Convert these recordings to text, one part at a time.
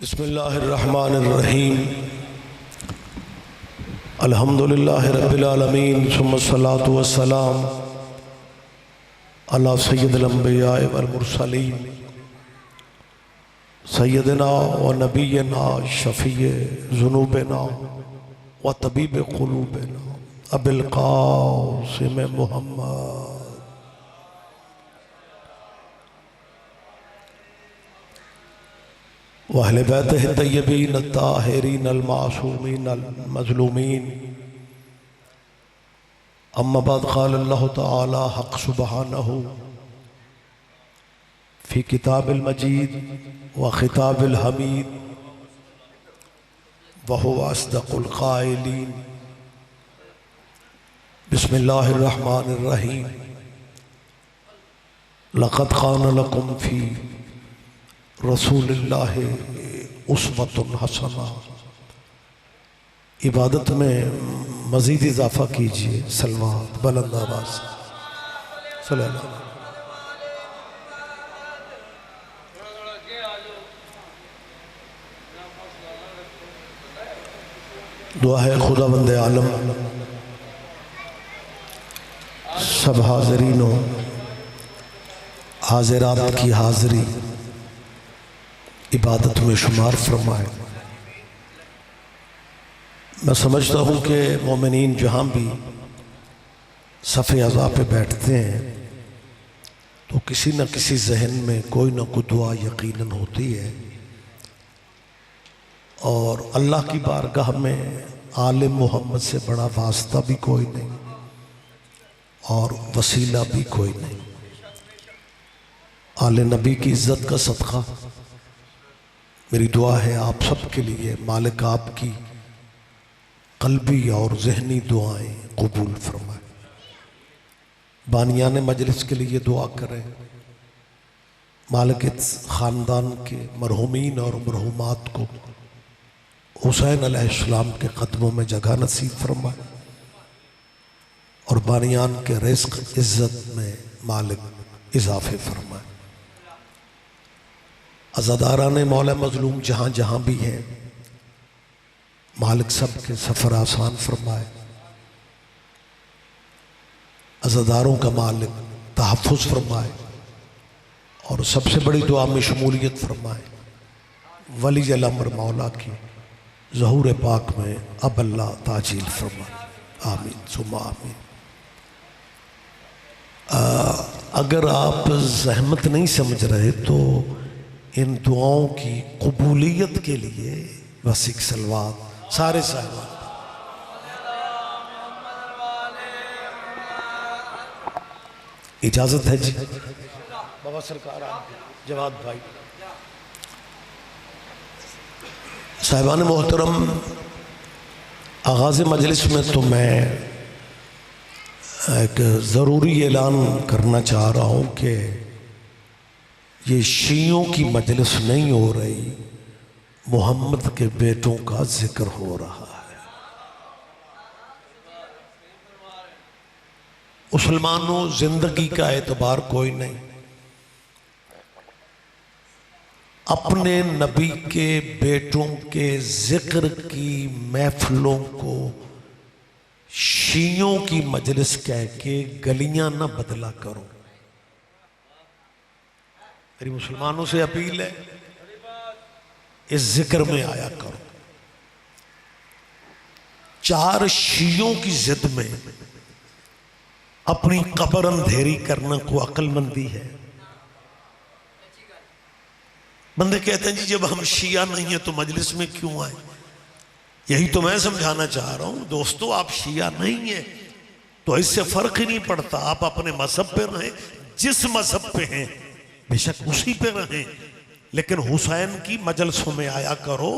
बिस्मिल्लाहिर्रहमानिर्रहीम अल्हम्दुलिल्लाहि रब्बिल आलमीन सुम्मस्सलातु वस्सलाम अला सय्यिदिल अंबिया वल मुरसलीन सय्यदिना व नबियना शफ़ीए ज़ुनूबिना व तबीब क़ुलूबिना अबिल क़ासिम मुहम्मद व अहले बैतिहि तय्यबीन अत्ताहिरीन अल-मासूमीन अल-मज़लूमीन अम्मा बाद क़ाल अल्लाहु तआला हक़ सुब्हानहु फ़ी किताबिल मजीद व ख़िताबिल हमीद व हुवा अस्दक़ुल क़ाइलीन। बिस्मिल्लाहिर्रहमानिर्रहीम लक़द कान लकुम फ़ी रसूलिल्लाहि उस्वतुन हसना। इबादत में मज़ीद इजाफ़ा कीजिए, सलवात बुलंद आवाज़ सल्लल्लाहु। दुआ है खुदावंद आलम सब हाज़रीनों हाज़िरात की हाज़री इबादत में शुमार फरमाए। मैं समझता हूँ कि मोमिनीन जहाँ भी सफ़े अज़ा पे बैठते हैं तो किसी न किसी जहन में कोई ना कोई दुआ यकीनन होती है और अल्लाह की बारगाह में आले मोहम्मद से बड़ा वास्ता भी कोई नहीं और वसीला भी कोई नहीं। आले नबी की इज़्ज़त का सदका मेरी दुआ है आप सब के लिए मालिक आपकी कल्बी और जहनी दुआएं कबूल फरमाए। बानियान मजलिस के लिए दुआ करें, मालिक ख़ानदान के मरहूमीन और मरहूमात को हुसैन अलैहिस्सलाम के कदमों में जगह नसीब फरमाए और बानियान के रिज़्क़ इज़्ज़त में मालिक इजाफ़े फरमाए। अज़ादारान मौला मज़लूम जहाँ जहाँ भी हैं मालिक सब के सफ़र आसान फरमाए। अज़ादारों का मालिक तहफ़्फ़ुज़ फरमाए और सबसे बड़ी दुआ में शमूलियत फरमाए। वली अल-अम्र मौला की ज़हूर पाक में अब अल्लाह ताजील फरमाए। आमीन सुम्मा आमीन। अगर आप ज़हमत नहीं समझ रहे तो इन दुआओं की कबूलियत के लिए बस एक सलवात सारे साहब इजाज़त है जी। बाबा सरकार जवाद भाई साहिबान मोहतरम, आगाज़ मजलिस में तो मैं एक ज़रूरी ऐलान करना चाह रहा हूँ कि ये शियों की मजलिस नहीं हो रही, मोहम्मद के बेटों का जिक्र हो रहा है। मुसलमानों, जिंदगी का एतबार कोई नहीं, अपने नबी के बेटों के जिक्र की महफिलों को शियों की मजलिस कह के गलियां ना बदला करो। मेरी मुसलमानों से अपील है, इस जिक्र में आया करो। चार शियों की जिद में अपनी कब्र अंधेरी करना को अक्लमंदी है। बंदे कहते हैं जी जब हम शिया नहीं है तो मजलिस में क्यों आए। यही तो मैं समझाना चाह रहा हूं दोस्तों, आप शिया नहीं है तो इससे फर्क ही नहीं पड़ता। आप अपने मजहब पे रहें, जिस मजहब पे हैं बेशक उसी पे रहें, लेकिन हुसैन की मजलिसों में आया करो।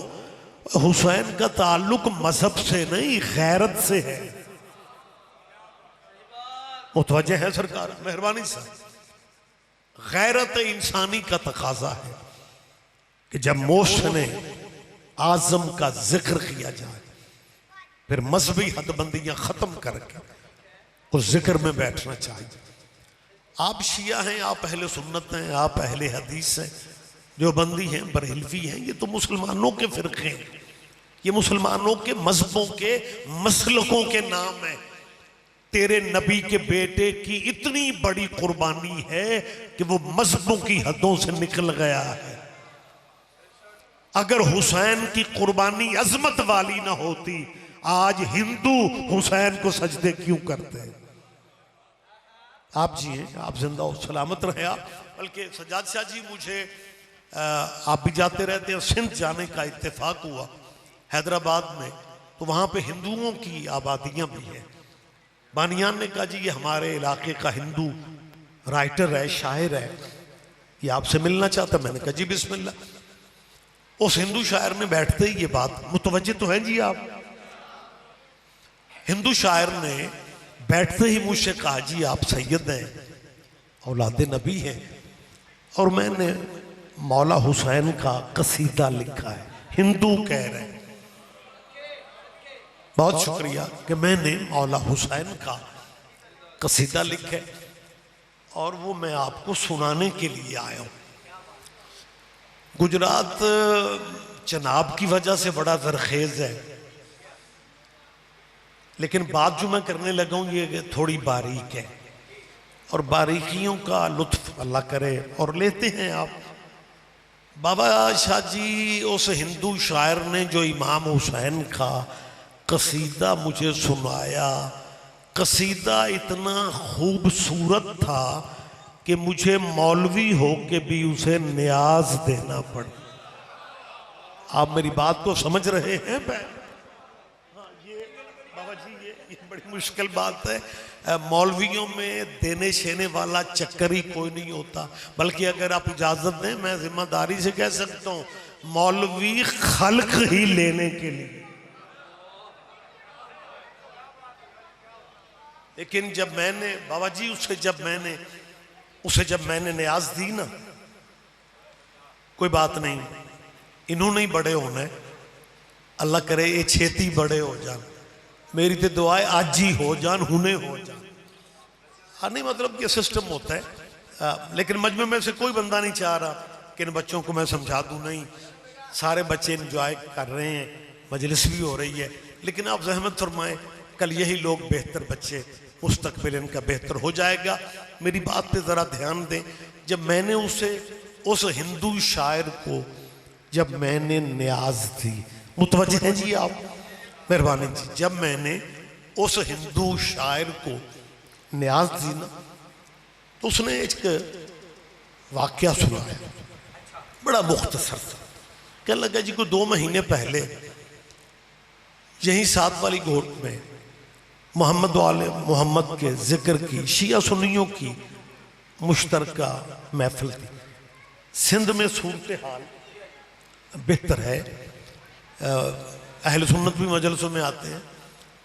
हुसैन का ताल्लुक मजहब से नहीं गैरत से है। मुतवज्जे है सरकार, मेहरबानी से। गैरत इंसानी का तकाजा है कि जब मोहसिने आजम का जिक्र किया जाए फिर मजहबी हदबंदियां खत्म करके उस जिक्र में बैठना चाहिए। आप शिया हैं, आप अहले सुन्नत हैं, आप अहले हदीस हैं, जो बंदी हैं, बरेलवी हैं, ये तो मुसलमानों के फिरके हैं, ये मुसलमानों के मजहबों के मसलकों के नाम है। तेरे नबी के बेटे की इतनी बड़ी कुर्बानी है कि वो मजहबों की हदों से निकल गया है। अगर हुसैन की कुर्बानी अजमत वाली ना होती, आज हिंदू हुसैन को सजदे क्यों करते हैं? आप जी हैं, आप जिंदा हो, सलामत रहे आप। बल्कि सज्जाद शाह जी, मुझे आप भी जाते रहते हैं, सिंध जाने का इत्तेफाक हुआ हैदराबाद में, तो वहाँ पे हिंदुओं की आबादियाँ भी हैं। बानियान ने कहा जी ये हमारे इलाके का हिंदू राइटर है, शायर है, ये आपसे मिलना चाहता। मैंने कहा जी बिस्मिल्लाह। उस हिंदू शायर ने बैठते ही ये बात, मुतवज्जे तो हैं जी आप, हिंदू शायर ने बैठते ही मुझसे कहा जी आप सैयद हैं, औलादे नबी हैं, और मैंने मौला हुसैन का कसीदा लिखा है। हिंदू कह रहे हैं, बहुत शुक्रिया कि मैंने मौला हुसैन का कसीदा लिखा है और वो मैं आपको सुनाने के लिए आया हूँ। गुजरात जनाब की वजह से बड़ा जरखेज है, लेकिन बात जो मैं करने लगा हूँ ये थोड़ी बारीक है, और बारीकियों का लुत्फ अल्लाह करे। और लेते हैं आप। बाबा शाह जी, उस हिंदू शायर ने जो इमाम हुसैन का कसीदा मुझे सुनाया, कसीदा इतना खूबसूरत था कि मुझे मौलवी हो के भी उसे न्याज देना पड़ा। आप मेरी बात को समझ रहे हैं? हाँ, ये बाबा जी ये बड़ी मुश्किल बात है। मौलवियों में देने शेने वाला चक्कर ही कोई नहीं होता, बल्कि अगर आप इजाजत दें मैं जिम्मेदारी से कह सकता हूँ, मौलवी खल्क ही लेने के लिए। लेकिन जब मैंने बाबा जी उसे जब मैंने न्याज दी ना, कोई बात नहीं, इन्होंने ही बड़े होना है, अल्लाह करे ये छेती बड़े हो जान, मेरी तो दुआ है आज ही हो जान, हुने हो जान। हाँ, नहीं मतलब ये सिस्टम होता है। लेकिन मजमे में से कोई बंदा नहीं चाह रहा कि इन बच्चों को मैं समझा दूँ, नहीं, सारे बच्चे इंजॉय कर रहे हैं, मजलिस भी हो रही है, लेकिन आप जहमत फरमाएं, कल यही लोग बेहतर बच्चे, मुस्तकबिल इनका बेहतर हो जाएगा। मेरी बात पे ज़रा ध्यान दें। जब मैंने उस हिंदू शायर को जब मैंने न्याज दी, मुतवज्जे हैं जी आप, मेहरबानी जी, जब मैंने उस हिंदू शायर को न्याज दी ना, तो उसने एक वाकया सुनाया, बड़ा मुख्तसर था। क्या लगा जी को 2 महीने पहले यही सात वाली गोट में मोहम्मद के जिक्र की शिया सुन्नियों की मुश्तरका महफिल थी। सिंध में सूरत हाल बेहतर है, अहल सुन्नत भी मजलसों में आते हैं,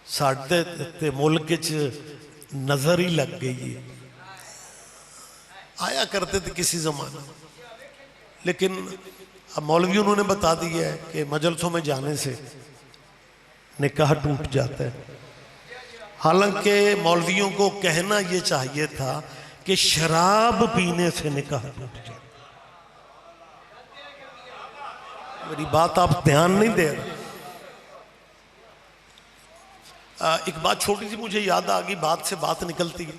साढ़े ते मुल्क च नजर ही लग गई है। आया करते थे किसी जमाने, लेकिन अब मौलवी उन्होंने बता दिया है कि मजलसों में जाने से निकाह टूट जाता है। हालांकि मौलवियों को कहना यह चाहिए था कि शराब पीने से निकाह टूट जाए। मेरी बात आप ध्यान नहीं दे रहे। एक बात छोटी सी मुझे याद आ गई, बात से बात निकलती है।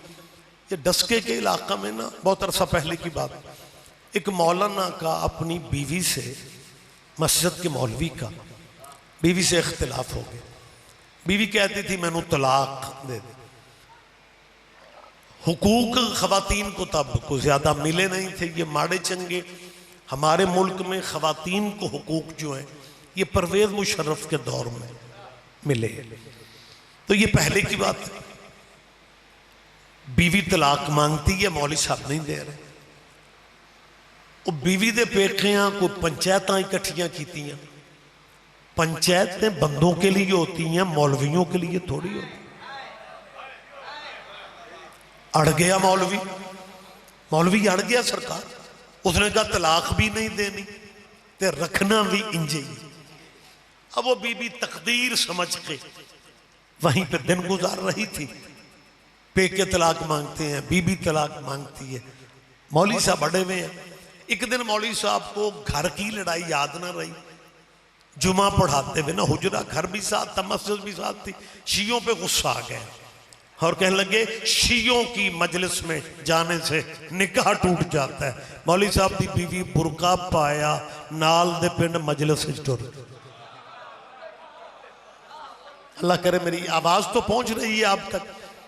ये डस्के के इलाका में ना, बहुत अरसा पहले की बात, एक मौलाना का अपनी बीवी से, मस्जिद के मौलवी का बीवी से इख्तिलाफ हो गया। बीवी कहती थी मैनू तलाक दे दे। हुकूक खवातीन को तब को ज्यादा मिले नहीं थे, ये माड़े चंगे हमारे मुल्क में खवातीन को हुकूक जो है ये परवेज मुशर्रफ के दौर में मिले। तो ये पहले की बात है। बीवी तलाक मांगती है, मौलवी साहब नहीं दे रहे। वो बीवी दे पेखियां को पंचायत इकट्ठियां कीतियां। पंचायतें बंदों के लिए होती हैं, मौलवियों के लिए थोड़ी होती। अड़ गया मौलवी अड़ गया सरकार। उसने कहा तलाक भी नहीं देनी ते रखना भी इंजे ही। अब वो बीबी तकदीर समझ के वहीं पे दिन गुजार रही थी। पेके तलाक मांगते हैं, बीबी तलाक मांगती है, मौलवी साहब अड़े हुए हैं। एक दिन मौलवी साहब को घर की लड़ाई याद ना रही, जुमा पढ़ाते हुए ना, हुजरा घर भी साथ था, मस्जिद भी साथ थी, शियों पे गुस्सा आ गया और कहने लगे शियों की मजलिस में जाने से निकाह टूट जाता है। मौलवी साहब की बीवी बुरका पाया नाल दे पिंड मजलिस टुर। अल्लाह करे मेरी आवाज तो पहुंच रही है आप तक।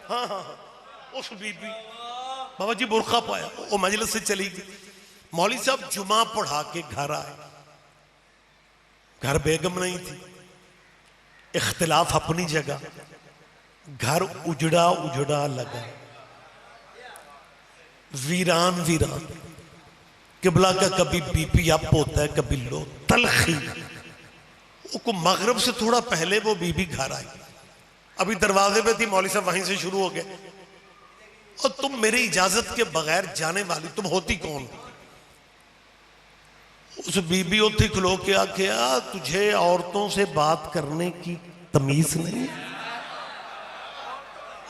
हाँ हाँ हाँ, उस बीबी बाबा जी बुरका पाया, वो मजलिस से चली गई। मौलवी साहब जुमा पढ़ा के घर आए, घर बेगम नहीं थी, इख्तिलाफ अपनी जगह, घर उजड़ा उजड़ा लगा, वीरान वीरान। किबला का कभी बीपी अप होता है, कभी लो, तलखी। को मगरिब से थोड़ा पहले वो बीबी घर आई, अभी दरवाजे पे थी, मौलवी साहब वहीं से शुरू हो गए, और तुम मेरी इजाजत के बगैर जाने वाली, तुम होती कौन? उस बीबी उठी खलो के आख्या तुझे औरतों से बात करने की तमीज नहीं?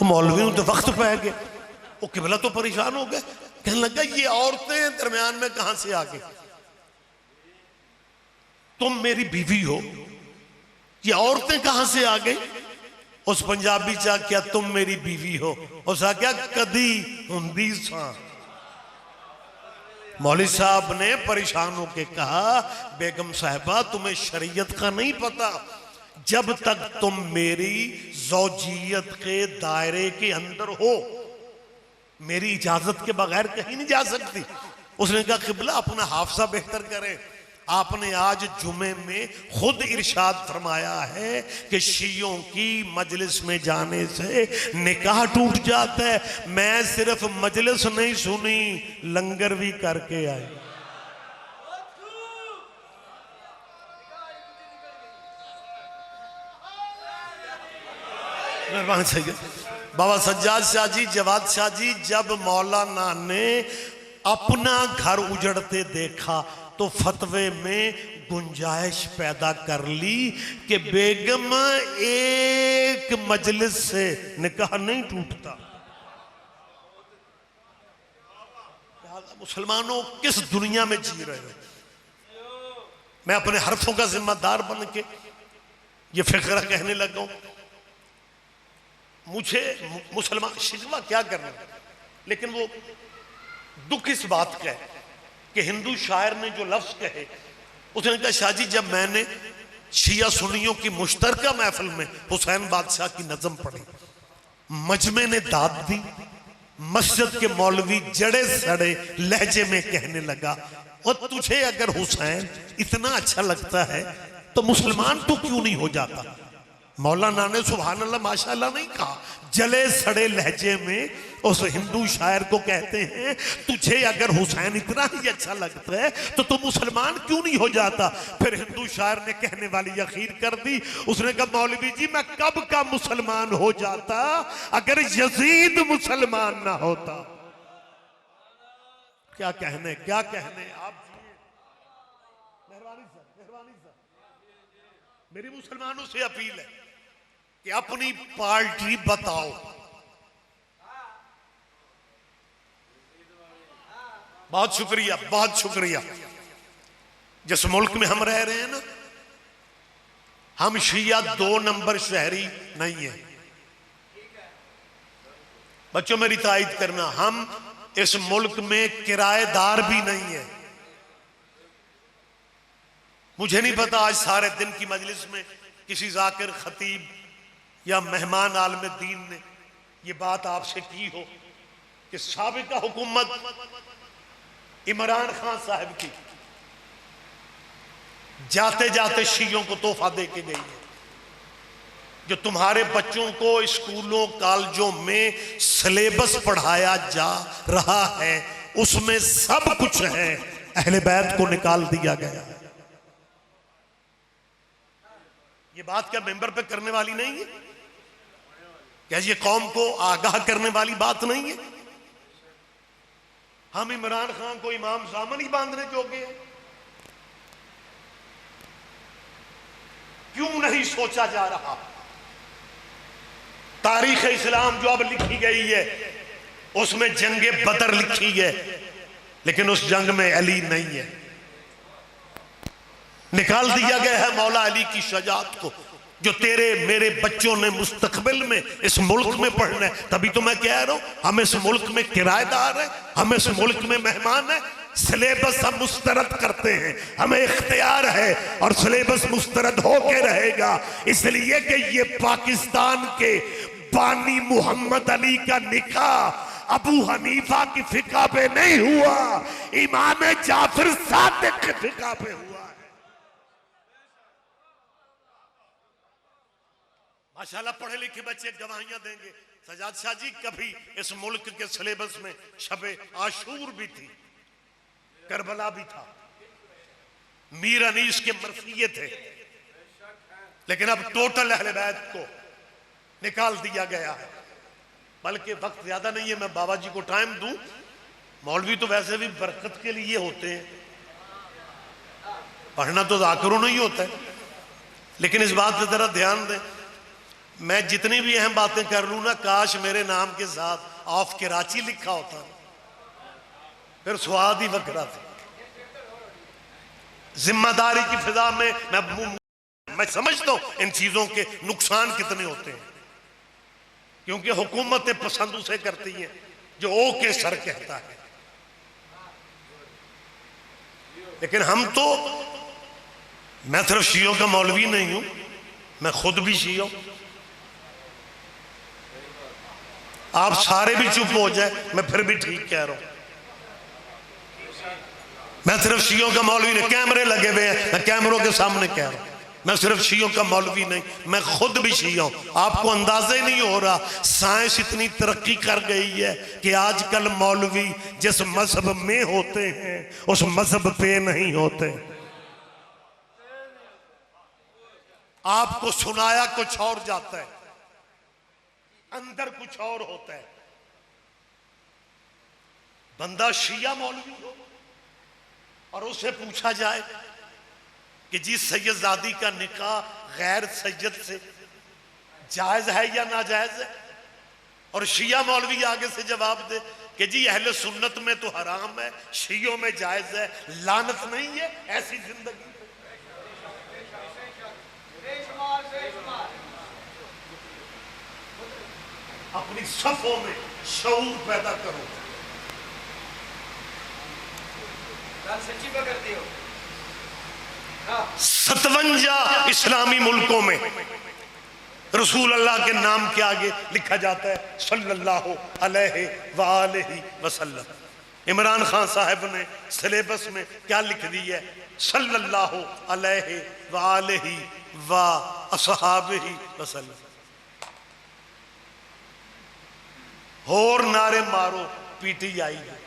मौलवी तो वक्त पै गए, वो किबला तो परेशान हो गए, कहने लगा ये औरतें दरमियान में कहां से आ गई? तुम मेरी बीवी हो, ये औरतें कहां से आ गई? उस पंजाबी चा क्या तुम मेरी बीवी हो? उसका क्या कदी हुंदी सा। मौलवी साहब ने परेशान होकर कहा बेगम साहिबा तुम्हें शरीयत का नहीं पता, जब तक तुम मेरी ज़ौजियत के दायरे के अंदर हो, मेरी इजाजत के बगैर कहीं नहीं जा सकती। उसने कहा किबला अपना हाफसा बेहतर करें, आपने आज जुमे में खुद इरशाद फरमाया है कि शियों की मजलिस में जाने से निकाह टूट जाता है। मैं सिर्फ मजलिस नहीं सुनी, लंगर भी करके आई। मेहरबान सही बाबा सज्जाद शाह जी, जवाद शाह जी, जब मौलाना ने अपना घर उजड़ते देखा तो फतवे में गुंजाइश पैदा कर ली कि बेगम एक मजलिस से निकाह नहीं टूटता। मुसलमानों किस दुनिया में जी रहे हो? मैं अपने हरफों का जिम्मेदार बन के ये फिक्र कहने लगा हूं। मुझे मुसलमान शिकवा क्या करना, लेकिन वो दुख इस बात का है कि हिंदू शायर ने जो लफ्ज कहे, उसने कहा शाह जी जब मैंने शिया सुन्नियों की मुश्तरका महफिल में हुसैन बादशाह की नज़म पढ़ी, मजमे ने दाद दी, मस्जिद के मौलवी जड़े सड़े लहजे में कहने लगा और तुझे अगर हुसैन इतना अच्छा लगता है तो मुसलमान तो क्यों नहीं हो जाता? मौलाना ने सुभान अल्लाह माशाअल्लाह नहीं कहा, जले सड़े लहजे में उस हिंदू शायर को कहते हैं तुझे अगर हुसैन इतना ही अच्छा लगता है तो तू मुसलमान क्यों नहीं हो जाता? फिर हिंदू शायर ने कहने वाली यकीन कर दी, उसने कहा मौलवी जी मैं कब का मुसलमान हो जाता अगर यजीद मुसलमान ना होता। क्या कहने क्या कहने आप। मेहरबानी सर, मेरी मुसलमानों से अपील है कि अपनी पार्टी बताओ। बहुत शुक्रिया, बहुत शुक्रिया। जिस मुल्क में हम रह रहे हैं ना, हम शिया 2 नंबर शहरी नहीं है। बच्चों मेरी तायद करना, हम इस मुल्क में किराएदार भी नहीं है। मुझे नहीं पता आज सारे दिन की मजलिस में किसी जाकिर खतीब या मेहमान आलम दीन ने यह बात आपसे की हो कि साबिका हुकूमत इमरान खान साहब की जाते जाते शियों को तोहफा दे के गई है। जो तुम्हारे बच्चों को स्कूलों कॉलेजों में सिलेबस पढ़ाया जा रहा है उसमें सब कुछ है, अहले बैत को निकाल दिया गया। ये बात क्या मेंबर पे करने वाली नहीं है? क्या ये कौम को आगाह करने वाली बात नहीं है? हम इमरान खान को इमाम सामन ही बांधने जोगे हैं? क्यों नहीं सोचा जा रहा? तारीख इस्लाम जो अब लिखी गई है उसमें जंगे बदर लिखी है, लेकिन उस जंग में अली नहीं है। निकाल दिया गया है मौला अली की शजात को, जो तेरे मेरे बच्चों ने मुस्तकबिल में इस मुल्क में पढ़ना है। तभी तो मैं कह रहा हूं, हम इस मुल्क में किराएदार हैं, हम इस मुल्क में मेहमान हैं। सिलेबस हम मुस्तरद करते हैं, हमें इख्तियार है और सिलेबस मुस्तरद होके रहेगा, इसलिए कि ये पाकिस्तान के बानी मोहम्मद अली का निकाह अबू हनीफा की फिका पे नहीं हुआ, इमाम जाफर सादिक की फिका पे हुआ है। माशाल्लाह पढ़े लिखे बच्चे गवाहियां देंगे। सजाद शाह जी, कभी इस मुल्क के सिलेबस में शबे आशूर भी थी, करबला भी था, मीर अनीस के मरसिये थे, लेकिन अब टोटल अहले बैत को निकाल दिया गया है। बल्कि वक्त ज्यादा नहीं है, मैं बाबा जी को टाइम दूं। मौलवी तो वैसे भी बरकत के लिए होते हैं, पढ़ना तो जाकरों नहीं होता है। लेकिन इस बात पे जरा ध्यान दें, मैं जितनी भी अहम बातें कर लूं ना, काश मेरे नाम के साथ ऑफ कराची लिखा होता, फिर स्वाद ही वकरा था। जिम्मेदारी की फिजा में मैं समझता हूं इन चीजों के नुकसान कितने होते हैं, क्योंकि हुकूमतें पसंद उसे करती हैं जो ओ के सर कहता है। लेकिन हम तो, मैं सिर्फ शियों का मौलवी नहीं हूं, मैं खुद भी शिया हूं। आप सारे भी चुप हो जाए, मैं फिर भी ठीक कह रहा हूं। मैं सिर्फ शियों का मौलवी नहीं, कैमरे लगे हुए हैं, मैं कैमरों के सामने कह रहा हूं, मैं सिर्फ शियों का मौलवी नहीं, मैं खुद भी शिया हूं। आपको अंदाजा ही नहीं हो रहा, साइंस इतनी तरक्की कर गई है कि आजकल मौलवी जिस मजहब में होते हैं उस मजहब पे नहीं होते। आपको सुनाया कुछ और जाता है, अंदर कुछ और होता है। बंदा शिया मौलवी हो और उससे पूछा जाए कि जी सैयदजादी का निकाह गैर सैयद से जायज है या नाजायज है, और शिया मौलवी आगे से जवाब दे कि जी अहले सुन्नत में तो हराम है, शियों में जायज है। लानत नहीं है ऐसी जिंदगी। अपनी सफों में शऊर पैदा करो। सच्ची करती हो। 57 इस्लामी मुल्कों में रसूल अल्लाह के नाम के आगे लिखा जाता है सल्लल्लाहु अलैहि वसल्लम। इमरान खान साहब ने सिलेबस में क्या लिख दी है? सल्लल्लाहु अलैहि वसल्लम। और नारे मारो पीटीआई ने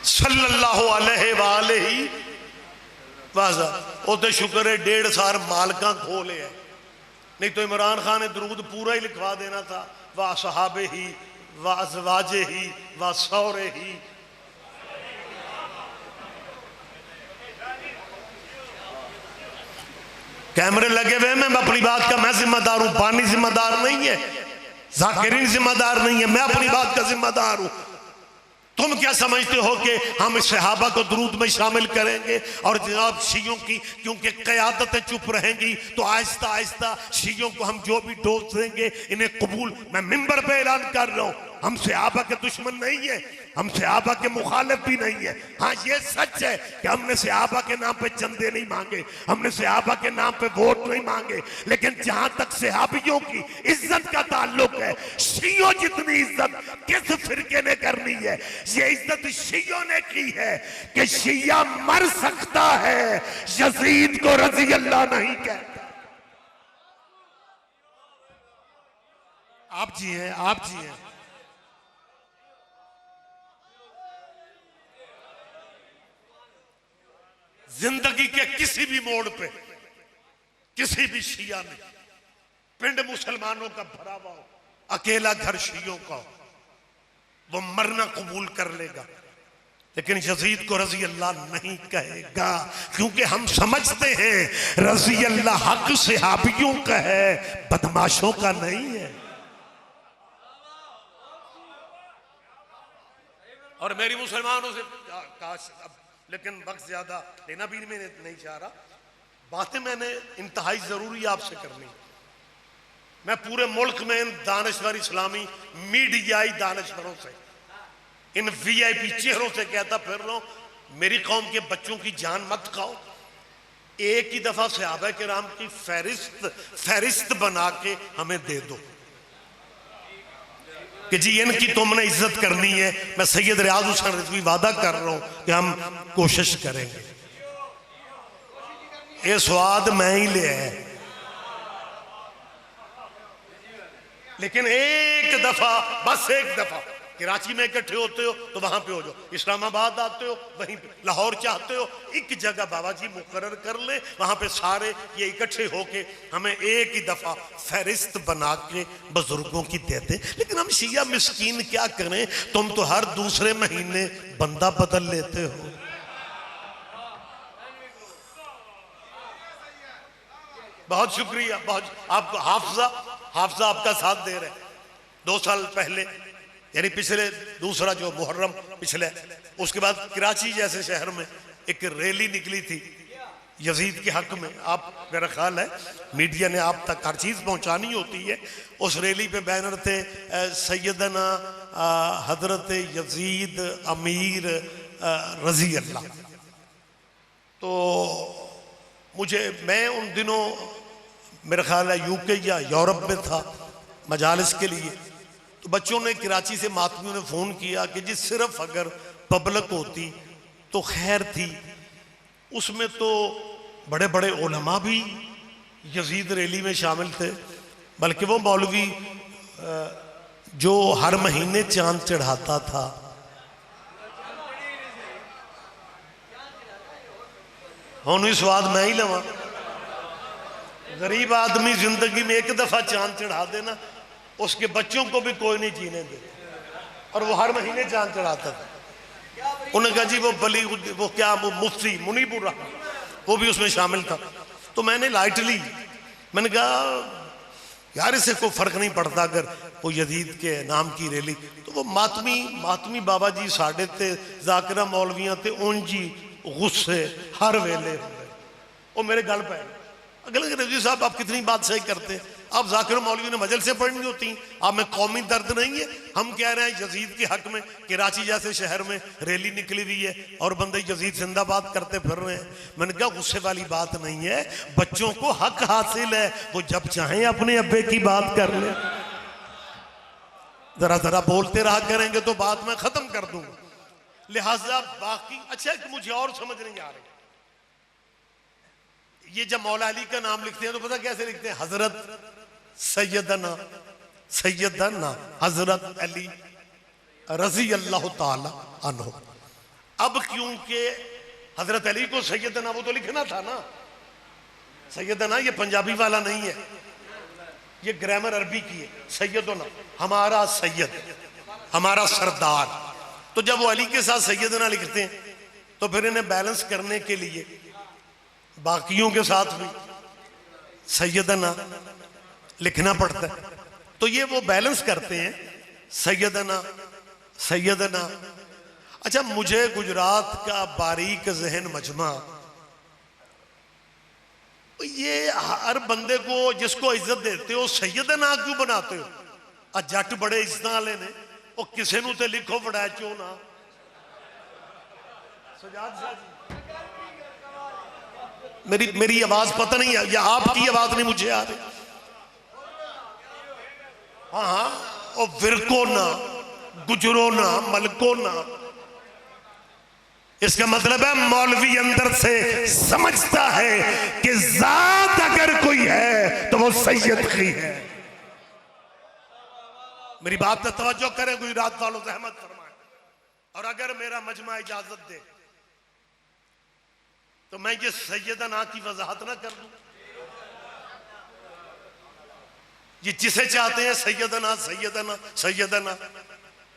सल्लल्लाहु अलैहि वसल्लम। तो शुक्र है 1.5 साल मालका खो लिया, नहीं तो इमरान खान ने दरूद पूरा ही लिखवा देना था। वाह सहाबे ही, वाह अज़वाजे ही, वाह सौरे ही। कैमरे लगे हुए, मैं अपनी बात का मैं जिम्मेदार हूं, बानी जिम्मेदार नहीं है, जाकिरीन जिम्मेदार नहीं है, मैं अपनी बात का जिम्मेदार हूं। तुम क्या समझते हो कि हम सहाबा को दुरूद में शामिल करेंगे और जनाब शियों की क्योंकि क़यादतें चुप रहेंगी तो आहिस्ता आहिस्ता शियों को हम जो भी डोज देंगे इन्हें कबूल। मैं मिंबर पे ऐलान कर रहा हूं, हम सहाबा के दुश्मन नहीं है, हम सहाबा के मुखालिफ भी नहीं है। हाँ ये सच है कि हमने सहाबा के नाम पे चंदे नहीं मांगे, हमने सहाबा के नाम पे वोट नहीं मांगे, लेकिन जहां तक सहाबियों की इज्जत का ताल्लुक है, शियों जितनी इज्जत किस फिरके ने करनी है? ये इज्जत शियों ने की है कि शिया मर सकता है, यजीद को रजी अल्लाह नहीं कहता। आप जी हैं, आप जी हैं। जिंदगी के किसी भी मोड़ पे किसी भी शिया ने पिंड मुसलमानों का भरा हुआ हो, अकेला घर शियों का हो, वो मरना कबूल कर लेगा, लेकिन यजीद को रजी अल्लाह नहीं कहेगा, क्योंकि हम समझते हैं रजी अल्लाह हक सहाबियों का है, बदमाशों का नहीं है। और मेरी मुसलमानों से काश अब, लेकिन वक्त ज्यादा लेना भी मैं नहीं चाह रहा। बातें मैंने इंतहाई जरूरी आपसे करनी। मैं पूरे मुल्क में इन दानश्वर इस्लामी मीडियाई दानश्वरों से, इन VIP चेहरों से कहता फिर रहा हूं, मेरी कौम के बच्चों की जान मत खाओ। एक ही दफा सहाबा किराम की फहरिस्त बना के हमें दे दो कि जी इनकी तुमने इज्जत करनी है। मैं सैयद रियाज हुसैन रिजवी वादा कर रहा हूं कि हम कोशिश करेंगे। ये स्वाद मैं ही ले है, लेकिन एक दफा, बस एक दफा कराची में इकट्ठे होते हो तो वहां पे हो जाओ, इस्लामाबाद आते हो वहीं पे, लाहौर चाहते हो एक जगह बाबा जी मुकर्रर कर ले, वहां पे सारे ये इकट्ठे होके हमें एक ही दफा फहरिस्त बना के बुजुर्गों की देते। लेकिन हम शिया मिस्कीन क्या करें, तुम तो हर दूसरे महीने बंदा बदल लेते हो। बहुत शुक्रिया, बहुत आपको हाफजा आपका साथ दे रहे। 2 साल पहले यानी पिछले दूसरा जो मुहर्रम पिछले, उसके बाद कराची जैसे शहर में एक रैली निकली थी यजीद के हक में। आप, मेरा ख्याल है मीडिया ने आप तक हर चीज़ पहुंचानी होती है। उस रैली पे बैनर थे सैयदना हजरत यजीद अमीर रजी अल्लाह। तो मैं उन दिनों मेरा ख्याल है UK या यूरोप में था मजालिस के लिए। तो बच्चों ने कराची से मातमियों ने फ़ोन किया कि जी सिर्फ अगर पब्लिक होती तो खैर थी। उसमें तो बड़े बड़े उलमा भी यजीद रैली में शामिल थे, बल्कि वो मौलवी जो हर महीने चांद चढ़ाता था, हुन स्वाद मैं ही लवा। गरीब आदमी जिंदगी में एक दफा चांद चढ़ा देना, उसके बच्चों को भी कोई नहीं जीने देता, और वो हर महीने चांद चढ़ाता था। उन्होंने कहा जी वो क्या वो मुफ्ती मुनीबुर रहमान वो भी उसमें शामिल था। तो मैंने लाइटली मैंने कहा यार इससे कोई फर्क नहीं पड़ता अगर वो यजीद के नाम की रैली। तो वो मातमी बाबा जी साढ़े ते जाकिरा मौलवियां ते उंजी गुस्से हर वेले वो मेरे गल पे। अगले रजी साहब आप कितनी बात सही करते हैं, आप जाकिर मौलवी ने मजल से पढ़नी होती, आप में कौमी दर्द नहीं है। हम कह रहे हैं यजीद के हक में कराची जैसे शहर में रैली निकली हुई है और बंदे यजीद जिंदाबाद करते फिर रहे हैं। मैंने कहा गुस्से वाली बात नहीं है, बच्चों को हक हासिल है, वो जब चाहें अपने अब्बे की बात कर ले। जरा जरा बोलते रहा करेंगे तो बात मैं खत्म कर दूंगा। लिहाजा बाकी अच्छा मुझे और समझ नहीं आ रही, ये जब मौला अली का नाम लिखते हैं तो पता कैसे लिखते हैं, हजरत सैयदना हजरत अली रजी अल्लाह ताला अन्हु। अब क्योंकि हजरत अली को सैयदना वो तो लिखना था ना, सैयदना ये पंजाबी वाला नहीं है, ये ग्रामर अरबी की है। सैयदना हमारा सैयद, हमारा सरदार। तो जब वो अली के साथ सैयदना लिखते हैं तो फिर इन्हें बैलेंस करने के लिए बाकियों के साथ भी सैयदना लिखना पड़ता है। तो ये वो बैलेंस करते हैं सैयदना। अच्छा मुझे गुजरात का बारीक जहन मजमा, ये हर बंदे को जिसको इज्जत देते हो सैयदना क्यों बनाते हो? जट बड़े इज्जत वाले ने, वो किसी नूं ते लिखो बड़ा चो ना। सजाद साहब मेरी आवाज पता नहीं है या आपकी आवाज नहीं मुझे आ रही। हाँ और विरको ना, गुजरो ना, मलको ना। इसका मतलब है मौलवी अंदर से समझता है कि जात अगर कोई है तो वो सैयद की है। मेरी बात पे तवज्जो करें, गुजरात वालों से रहमत फरमाए। और अगर मेरा मजमा इजाजत दे तो मैं ये सैयदना की वजाहत ना कर दूं। ये जिसे चाहते हैं सैयदना सैयदना सैयदना।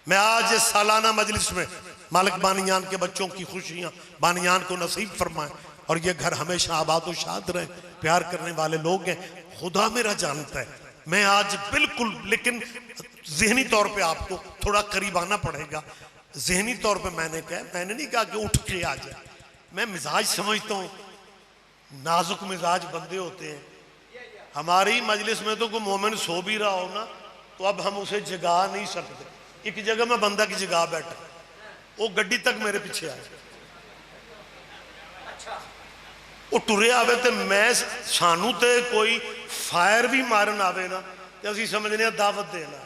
मैं आज इस सालाना मजलिस में मालिक बानियान के बच्चों की खुशियां बानियान को नसीब फरमाए और ये घर हमेशा आबाद और शाद रहे। प्यार करने वाले लोग हैं, खुदा मेरा जानता है। मैं आज बिल्कुल, लेकिन जहनी तौर पे आपको थोड़ा करीब आना पड़ेगा। जहनी तौर पे मैंने नहीं कहा कि उठ के आ जाए। मैं मिजाज समझता हूँ, नाजुक मिजाज बंदे होते हैं। हमारी मजलिस में तो कोई मोमिन सो भी रहा हो ना, तो अब हम उसे जगा नहीं सकते। एक जगह मैं बंदा की जगह बैठा, वो गड्डी तक मेरे पीछे आया, वो टुरे आवे तो मैं सानू तो कोई फायर भी मारन आवे ना तो असी समझने दावत देना।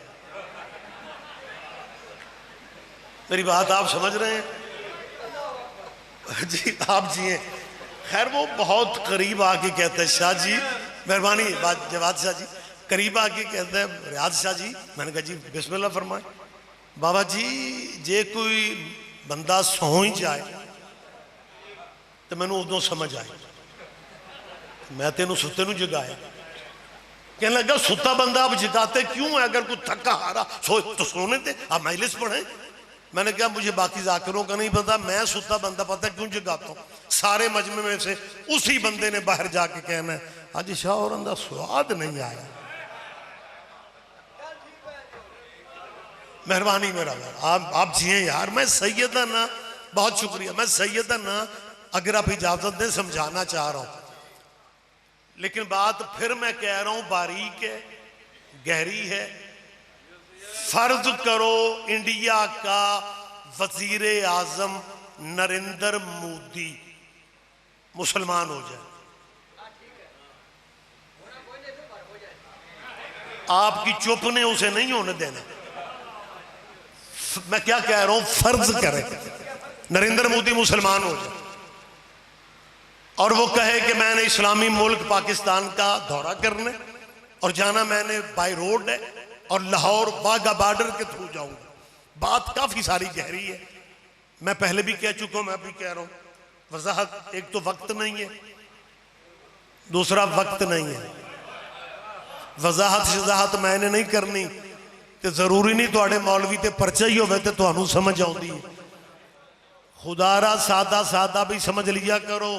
मेरी बात आप समझ रहे हैं जी? आप जिए। खैर वो बहुत करीब आके कहते हैं, शाह जी मेहरबानी, जवाद शाह जी करीब आके कहते हैं, रियाज शाह जी। मैंने कहा जी बिस्मिल्लाह फरमाए। बाबा जी जे कोई बंदा सौ ही जाए तो मैनू उदों समझ आई, मैं तेन सुते नू जगाया। कहने लगा सुता बंदा आप जगाते क्यों है? अगर कोई थका हारा तो सोने दे, आप मजलिस पढ़े। मैंने कहा मुझे बाकी जाकिरों का नहीं पता, मैं सुता बंदा पता क्यों जगाता हूँ। सारे मजमे में से उसी बंदे ने बाहर जाके कहना है अज शाह और अंदा स्वाद नहीं आया। मेहरबानी मेरा आप जिए यार। मैं सैयदना, बहुत शुक्रिया, मैं सैयदना अगर आप इजाजत दें समझाना चाह रहा हूं, लेकिन बात फिर मैं कह रहा हूं बारीक है, गहरी है। फर्ज करो इंडिया का वजीर आजम नरेंद्र मोदी मुसलमान हो जाए, आपकी चुप ने उसे नहीं होने देना। मैं क्या कह रहा हूं, फर्ज करें नरेंद्र मोदी मुसलमान हो जाए और वो कहे कि मैंने इस्लामी मुल्क पाकिस्तान का दौरा करने और जाना मैंने बाय रोड है और लाहौर वाघा बॉर्डर के थ्रू जाऊंगा। बात काफी सारी गहरी है, मैं पहले भी कह चुका हूं, मैं भी कह रहा हूं। वजाहत, एक तो वक्त नहीं है, दूसरा वक्त नहीं है। वजाहत शजाहत मैंने नहीं करनी तो जरूरी नहीं थोड़े मौलवी ते परचा ही होवे ते तुहानू समझ आउंदी है। खुदारा सादा सादा भी समझ लिया करो।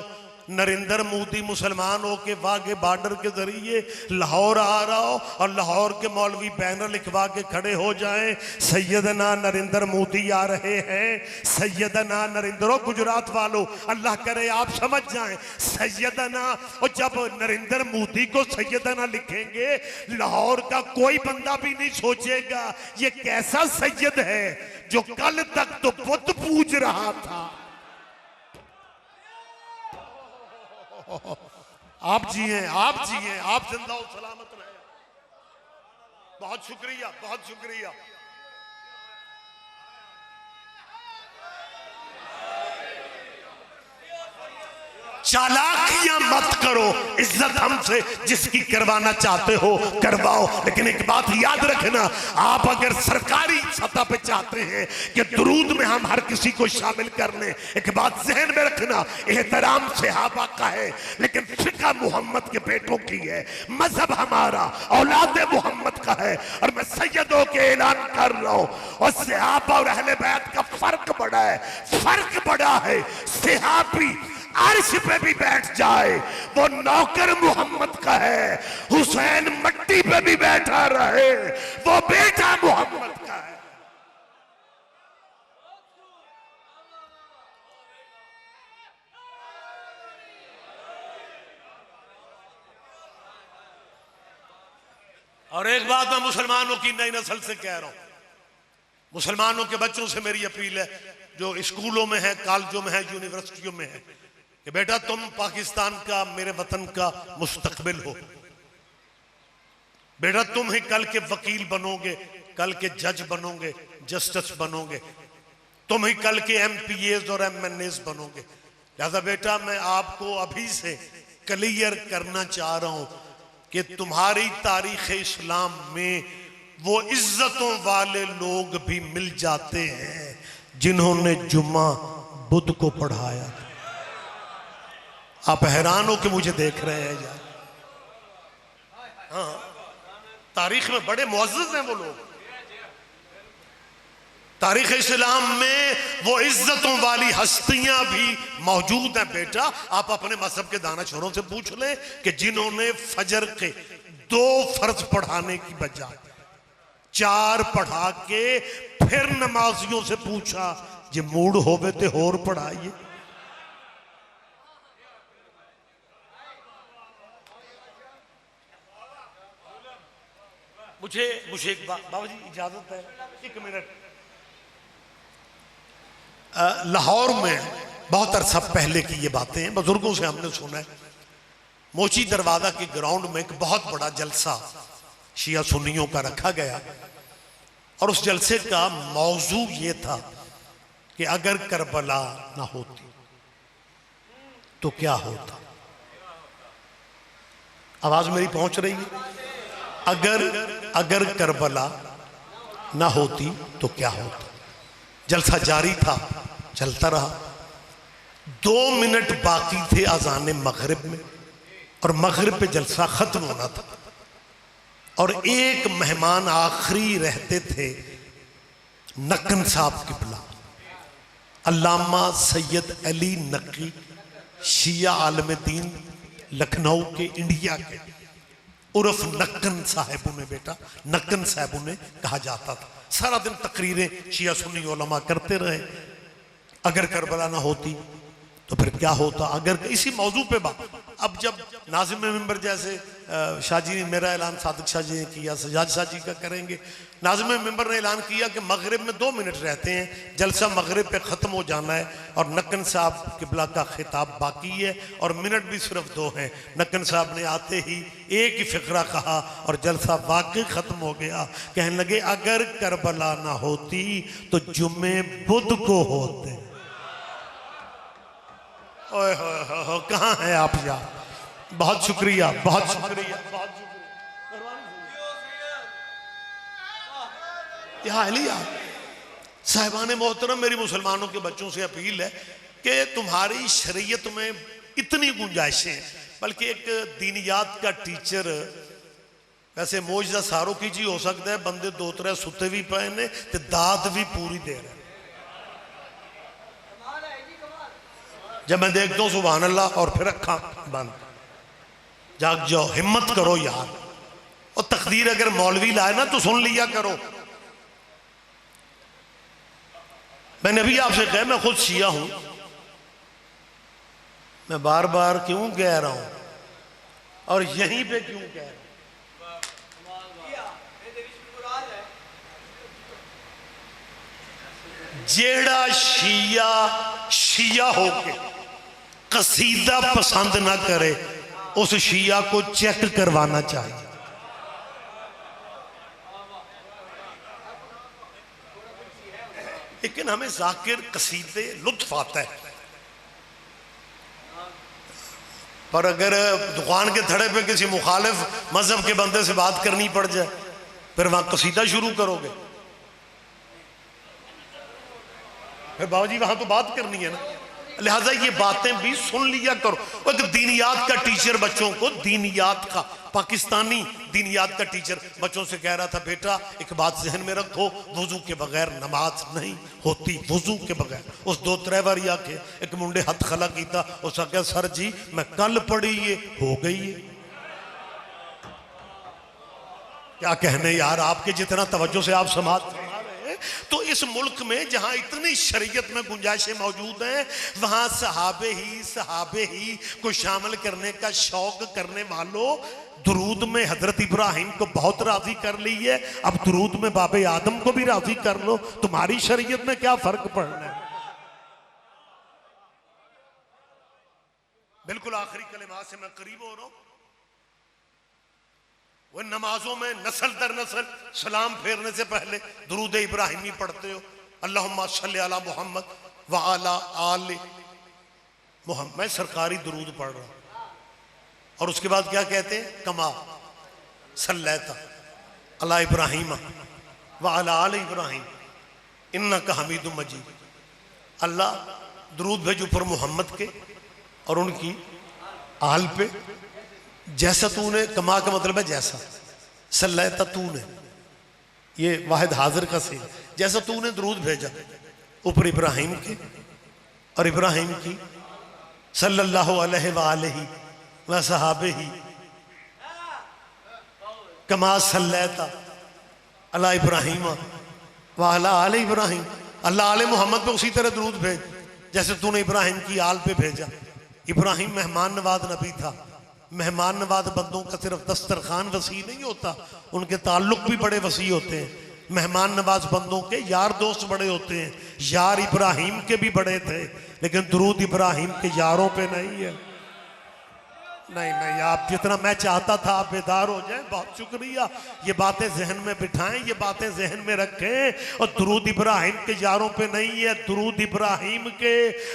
नरेंद्र मोदी मुसलमान होके वाघे बॉर्डर के जरिए लाहौर आ रहा हो और लाहौर के मौलवी बैनर लिखवा के खड़े हो जाएं, सैयदना नरेंद्र मोदी आ रहे हैं, सैयदना नरेंद्र। गुजरात वालों अल्लाह करे आप समझ जाएं, सैयदना। और जब नरेंद्र मोदी को सैयदना लिखेंगे लाहौर का कोई बंदा भी नहीं सोचेगा ये कैसा सैयद है जो कल तक तो बुत पूज रहा था। आप जिए, आप जिए, आप जिंदा और सलामत रहे। बहुत शुक्रिया, बहुत शुक्रिया। चालाकियां मत करो, इज्जत हमसे जिसकी करवाना चाहते हो करवाओ, लेकिन एक बात याद रखना, आप अगर सरकारी सतह पे चाहते हैं कि दुरूद में हम हर किसी को शामिल कर लें, एक बात जहन में रखना, एहतराम सहाबा का है लेकिन फिका मोहम्मद के बेटों की है। मजहब हमारा औलाद मोहम्मद का है और मैं सैयदों के ऐलान कर रहा हूं। और सहाबा और अहले बैत का फर्क बड़ा है, फर्क बड़ा है। सहाबी अर्श पे भी बैठ जाए वो नौकर मोहम्मद का है, हुसैन मट्टी पे भी बैठा रहे वो बेटा मोहम्मद का है। और एक बात मैं मुसलमानों की नई नस्ल से कह रहा हूं, मुसलमानों के बच्चों से मेरी अपील है जो स्कूलों में है, कॉलेजों में है, यूनिवर्सिटियों में है, कि बेटा तुम पाकिस्तान का, मेरे वतन का मुस्तकबिल हो। बेटा तुम ही कल के वकील बनोगे, कल के जज बनोगे, जस्टिस बनोगे, तुम ही कल के MPAs और MNAs बनोगे। लिहाजा बेटा मैं आपको अभी से क्लियर करना चाह रहा हूं कि तुम्हारी तारीख इस्लाम में वो इज्जतों वाले लोग भी मिल जाते हैं जिन्होंने जुम्मा बुद्ध को पढ़ाया। आप हैरान हो कि मुझे देख रहे हैं यार। हाँ, तारीख में बड़े मुअज़्ज़ज़ हैं वो लोग। तारीख इस्लाम में वो इज्जतों वाली हस्तियां भी मौजूद हैं। बेटा आप अपने मजहब के दानाशोरों से पूछ लें कि जिन्होंने फजर के 2 फर्ज पढ़ाने की बजाय 4 पढ़ा के फिर नमाजियों से पूछा जे मूड होवे ते होर पढ़ाइए। मुझे एक बाबा जी इजाजत है, एक मिनट। लाहौर में बहुत अरसा पहले की ये बातें हैं, बुजुर्गों से हमने सुना है। मोची दरवाजा के ग्राउंड में एक बहुत बड़ा जलसा शिया सुन्नियों का रखा गया और उस जलसे का मौजू ये था कि अगर करबला ना होती तो क्या होता। आवाज मेरी पहुंच रही है? अगर करबला ना होती तो क्या होता। जलसा जारी था, चलता रहा। 2 मिनट बाकी थे अजान मगरिब में और मगरिब पे जलसा खत्म होना था और एक मेहमान आखिरी रहते थे, नक्कन साहब किबला अल्लामा सैयद अली नकी, शिया आलम दीन लखनऊ के, इंडिया के, उर्फ नक्कन साहब ने, बेटा नक्कन साहब ने कहा जाता था। सारा दिन तकरीरें शिया सुन्नी उलमा करते रहे। अगर करबला ना होती तो फिर क्या होता। अगर इसी मौजू पे बात, अब जब नाज़िम मिंबर जैसे शाहजी ने मेरा ऐलान सादिक शाह जी ने किया, सजाद शाह जी का करेंगे, नाज़िम मिंबर ने ऐलान किया कि मगरिब में 2 मिनट रहते हैं, जलसा मगरिब पे ख़त्म हो जाना है और नक्कन साहब किबला का खिताब बाकी है और मिनट भी सिर्फ 2 हैं। नक्कन साहब ने आते ही एक ही फ़िक्रा कहा और जलसा वाकई ख़त्म हो गया। कहने लगे अगर करबला ना होती तो जुम्मे बुध को होते। ओए हो कहाँ हैं आप यार? बहुत शुक्रिया, बहुत शुक्रिया, बहुत शुक्रिया। साहिबान मोहतरम, मेरी मुसलमानों के बच्चों से अपील है कि तुम्हारी शरीयत में इतनी गुंजाइशें, बल्कि एक दीनियात का टीचर, वैसे मौजदा सारों की जी हो सकता है बंदे 2-3 सुते भी पे ने ते दात भी पूरी दे रहे। जब मैं देखता हूं सुभान अल्लाह और फिर अखा बंद, जाग जाओ, हिम्मत करो यार। और तकदीर अगर मौलवी लाए ना तो सुन लिया करो। मैंने अभी आपसे कहा मैं खुद शिया हूं, मैं बार बार क्यों कह रहा हूं और यहीं पे क्यों कह रहा हूं। जेड़ा शिया शिया होके कसीदा पसंद ना करे उस शिया को चेक करवाना चाहिए। लेकिन हमें जाकिर कसीदे लुत्फ आता है, पर अगर दुकान के थड़े पे किसी मुखालिफ मजहब के बंदे से बात करनी पड़ जाए फिर वहां कसीदा शुरू करोगे, फिर बाबूजी वहां तो बात करनी है ना। लिहाजा ये बातें भी सुन लिया करो। और दीनियात का टीचर बच्चों को, दीनियात का पाकिस्तानी दीनियात का टीचर बच्चों से कह रहा था, बेटा एक बात जहन में रखो, वजू के बगैर नमाज नहीं होती, वजू के बगैर। उस 2-3 बार आके एक मुंडे हथ खला किया, उस आख्या सर जी मैं कल पढ़ी ये हो गई है। क्या कहने यार, आपके जितना तवज्जो से आप समाज। तो इस मुल्क में जहां इतनी शरीयत में गुंजाइशें मौजूद हैं, वहां सहाबे ही को शामिल करने का शौक करने वालों, दुरूद में हजरत इब्राहिम को बहुत राजी कर ली है, अब दुरूद में बाबे आदम को भी राजी कर लो। तुम्हारी शरीयत में क्या फर्क पड़ना है। बिल्कुल आखिरी कलिमा से मैं करीब हो रहा हूं। वह नमाजों में नस्ल दर नस्ल सलाम फेरने से पहले दुरूद इब्राहिमी पढ़ते हो, अल्लाहुम्मा सल्ली अला मुहम्मद व अला आले मुहम्मद। मैं सरकारी दुरूद पढ़ रहा हूं और उसके बाद क्या कहते हैं, कमा सल्लैता अला इब्राहिम व अला आले इब्राहिम इन्नका हमीदुम मजीद। अल्लाह दुरूद भेजो पर मोहम्मद के और उनकी आल पे, जैसा तूने, कमा का मतलब है जैसा, सल्लैता तूने, ये वाहिद हाजिर का सी, जैसा तूने दुरूद भेजा ऊपर इब्राहिम के और इब्राहिम की सल्लल्लाहु अलैहि वालैहि व सहाबे ही, कमा सल्लैता अला इब्राहिम वाला आले इब्राहिम, अल्लाह आले मोहम्मद पे उसी तरह दरूद भेज जैसे तूने इब्राहिम की आल पे भेजा। इब्राहिम मेहमान नवाज नबी था। मेहमान नवाज बंदों का सिर्फ दस्तरखान वसी नहीं होता, उनके ताल्लुक भी बड़े वसी होते हैं। मेहमान नवाज बंदों के यार दोस्त बड़े होते हैं। यार इब्राहिम के भी बड़े थे, लेकिन दरूद इब्राहिम के यारों पे नहीं है। नहीं नहीं, आप जितना मैं चाहता था आप बेदार हो जाए, बहुत शुक्रिया। ये बातें जहन में बिठाएं, ये बातें जहन में रखें। और दरूद इब्राहिम के यारों पे नहीं है, दरूद इब्राहिम के।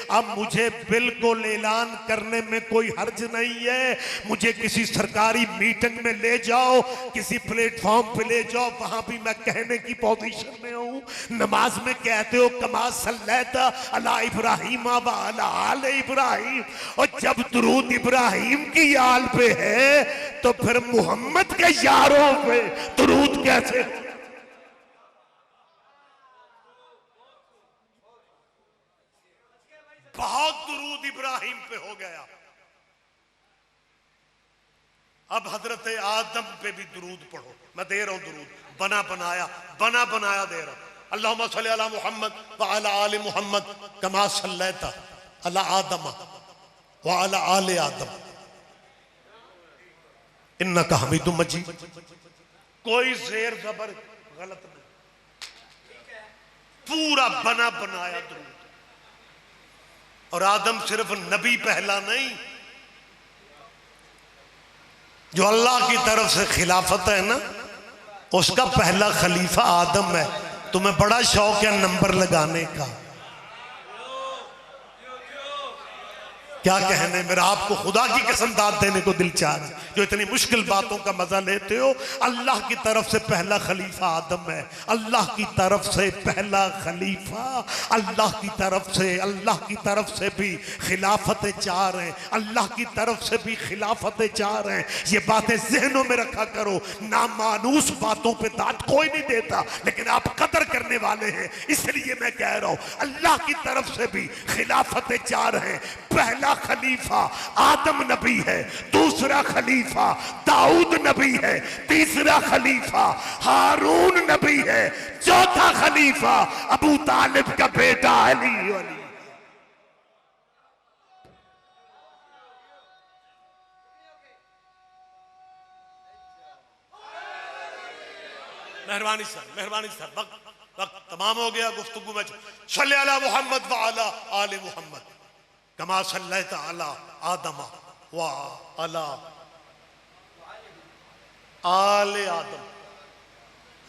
अब मुझे बिल्कुल ऐलान करने में कोई हर्ज नहीं है। मुझे किसी सरकारी मीटिंग में ले जाओ, किसी प्लेटफॉर्म पे ले जाओ, वहां भी मैं कहने की पोजीशन में हूं। नमाज में कहते हो कमा सल्लैता अला इब्राहिम व अला आले इब्राहिम, और जब दरूद इब्राहिम की आल पे है तो फिर मोहम्मद के यारों पे दरूद कैसे? बहुत दरूद इब्राहिम पे हो गया। अब हजरत आदम पे भी दरूद पढ़ो। मैं दे रहा हूं दरूद, बना बनाया दे रहा हूं। अल्लाहुम्मा सल्ली अला मुहम्मद व अला आले मुहम्मद कमा सल्लैता अला आदम व अला आले आदम इन्नका हमीदुम मजीद। कोई शेर जबर गलत नहीं, पूरा बना बनाया दरूद। और आदम सिर्फ नबी पहला नहीं, जो अल्लाह की तरफ से खिलाफत है ना, उसका पहला खलीफा आदम है। तुम्हें बड़ा शौक है नंबर लगाने का, क्या कहने। मेरा आपको खुदा की कसम दाद देने को दिल चाह रहा है, जो इतनी मुश्किल बातों का मजा लेते हो। अल्लाह की तरफ से पहला खलीफा आदम है। अल्लाह की तरफ से पहला खलीफा, अल्लाह की तरफ से भी खिलाफत चार हैं, अल्लाह की तरफ से भी खिलाफत चार हैं। ये बातें जहनों में रखा करो। नामानूस बातों पे दाद कोई नहीं देता, लेकिन आप कदर करने वाले हैं, इसलिए मैं कह रहा हूं अल्लाह की तरफ से भी खिलाफत चार हैं। पहला खलीफा आदम नबी है, दूसरा खलीफा दाऊद नबी है, तीसरा खलीफा हारून नबी है, चौथा खलीफा अबू तालिब का बेटा अली। मेहरबानी सर, वक्त तमाम हो गया। गुफ्तगू में सल्ले अला मुहम्मद व अला आले मुहम्मद कमा सल्लैता अला आदम व अला आले आदम।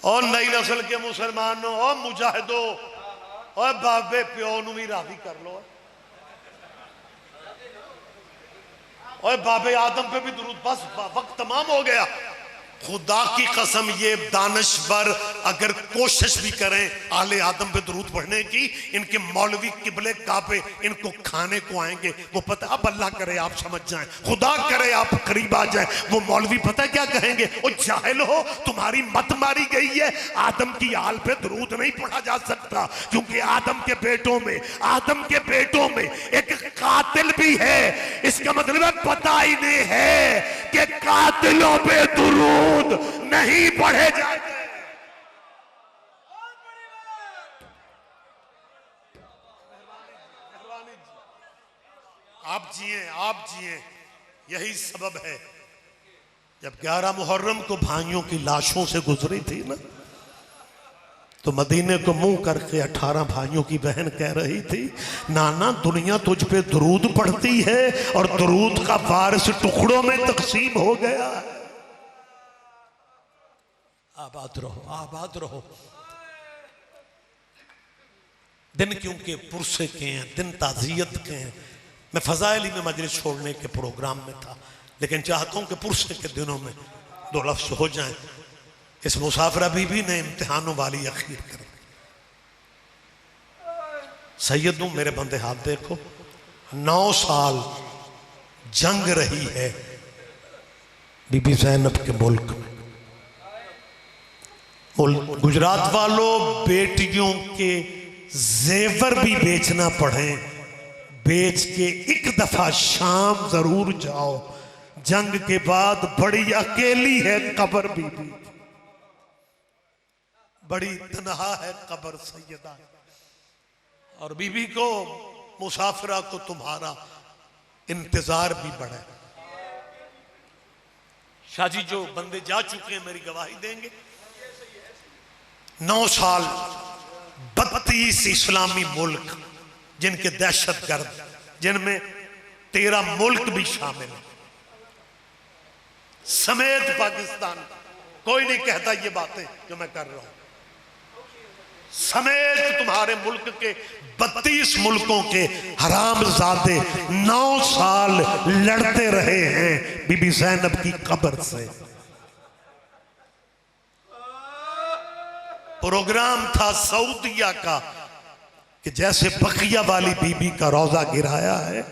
और नई नस्ल के मुसलमानों और मुजाहिदो और बाबे प्यो नू भी राजी कर लो। और बाबे आदम पे भी दुरूद। बस वक्त तमाम हो गया। खुदा की कसम, ये दानश्वर अगर कोशिश भी करें आले आदम पे दुरूद पढ़ने की, इनके मौलवी किबले काबे इनको खाने को आएंगे। वो पता, अब अल्लाह करे आप समझ जाएं, खुदा करे आप करीब आ जाएं। वो मौलवी पता क्या कहेंगे, वो जाहिल हो, तुम्हारी मत मारी गई है। आदम की आल पे दुरूद नहीं पढ़ा जा सकता, क्योंकि आदम के बेटों में एक कातिल भी है। इसका मतलब पता ही नहीं है कि कातिलों पे दुरूद नहीं पढ़े जाते। आप जिए। यही सबब है जब 11 मुहर्रम को भाइयों की लाशों से गुजरी थी ना, तो मदीने को मुंह करके 18 भाइयों की बहन कह रही थी, नाना दुनिया तुझ पे दुरूद पढ़ती है और दुरूद का वारिस टुकड़ों में तकसीम हो गया। आबाद रहो। दिन क्योंकि पुरसे के हैं, दिन ताज़ियत के हैं। मैं फजाइली में मजलिस छोड़ने के प्रोग्राम में था, लेकिन चाहता हूं कि पुरसे के दिनों में 2 लफ्ज़ हो जाएं। इस मुसाफिर बीबी ने इम्तिहानों वाली अखीर कर दी। सैयदों मेरे बंदे हाथ देखो, 9 साल जंग रही है बीबी ज़ैनब के मुल्क में। गुजरात वालों, बेटियों के जेवर भी बेचना पड़े, बेच के एक दफा शाम जरूर जाओ। जंग के बाद बड़ी अकेली है कब्र बीबी, बड़ी तन्हा है कब्र सैयदा, और बीबी को मुसाफिरा को तुम्हारा इंतजार भी बड़ा है। शाह जी जो बंदे जा चुके हैं मेरी गवाही देंगे। 9 साल 32 इस्लामी मुल्क जिनके दहशतगर्द, जिनमें 13 मुल्क भी शामिल है समेत पाकिस्तान। कोई नहीं कहता ये बातें जो मैं कर रहा हूं, समेत तुम्हारे मुल्क के 32 मुल्कों के हरामजादे 9 साल लड़ते रहे हैं बीबी ज़ैनब की कब्र से। प्रोग्राम था सऊदिया का कि जैसे बकिया वाली बीबी का रौजा गिराया है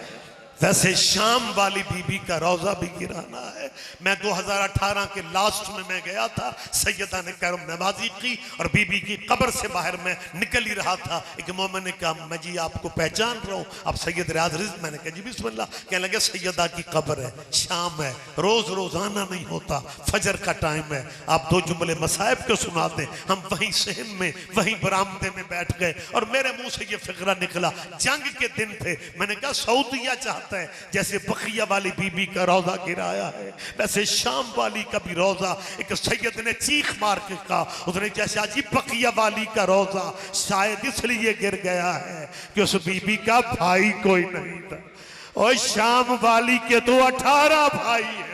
वैसे शाम वाली बीबी का रौजा भी गिराना है। मैं 2018 के लास्ट में मैं गया था, सैयदा ने कैरम नमाजी की और बीबी की कब्र से बाहर मैं निकल ही रहा था। एक मोमिन ने कहा मैं जी आपको पहचान रहा हूँ, आप सैयद रियाज रिज़्क़। मैंने कहा जी बिस्मिल्लाह। कहने लगे सैयदा की कब्र है, शाम है, रोज रोजाना नहीं होता, फजर का टाइम है, आप 2 जुमले मसाइब को सुना दें। हम वहीं सहन में वहीं बरामदे में बैठ गए और मेरे मुंह से ये फिक्रा निकला। जंग के दिन थे, मैंने कहा सऊदिया चाहता है जैसे बकिया वाली बीबी का रौजा गिराया है वैसे शाम वाली का भी रौजा। एक सैयद ने चीख मार के कहा, उसने जैसा जी बकिया वाली का रौजा शायद इसलिए गिर गया है कि उस बीबी का भाई कोई नहीं था, और शाम वाली के तो 18 भाई है।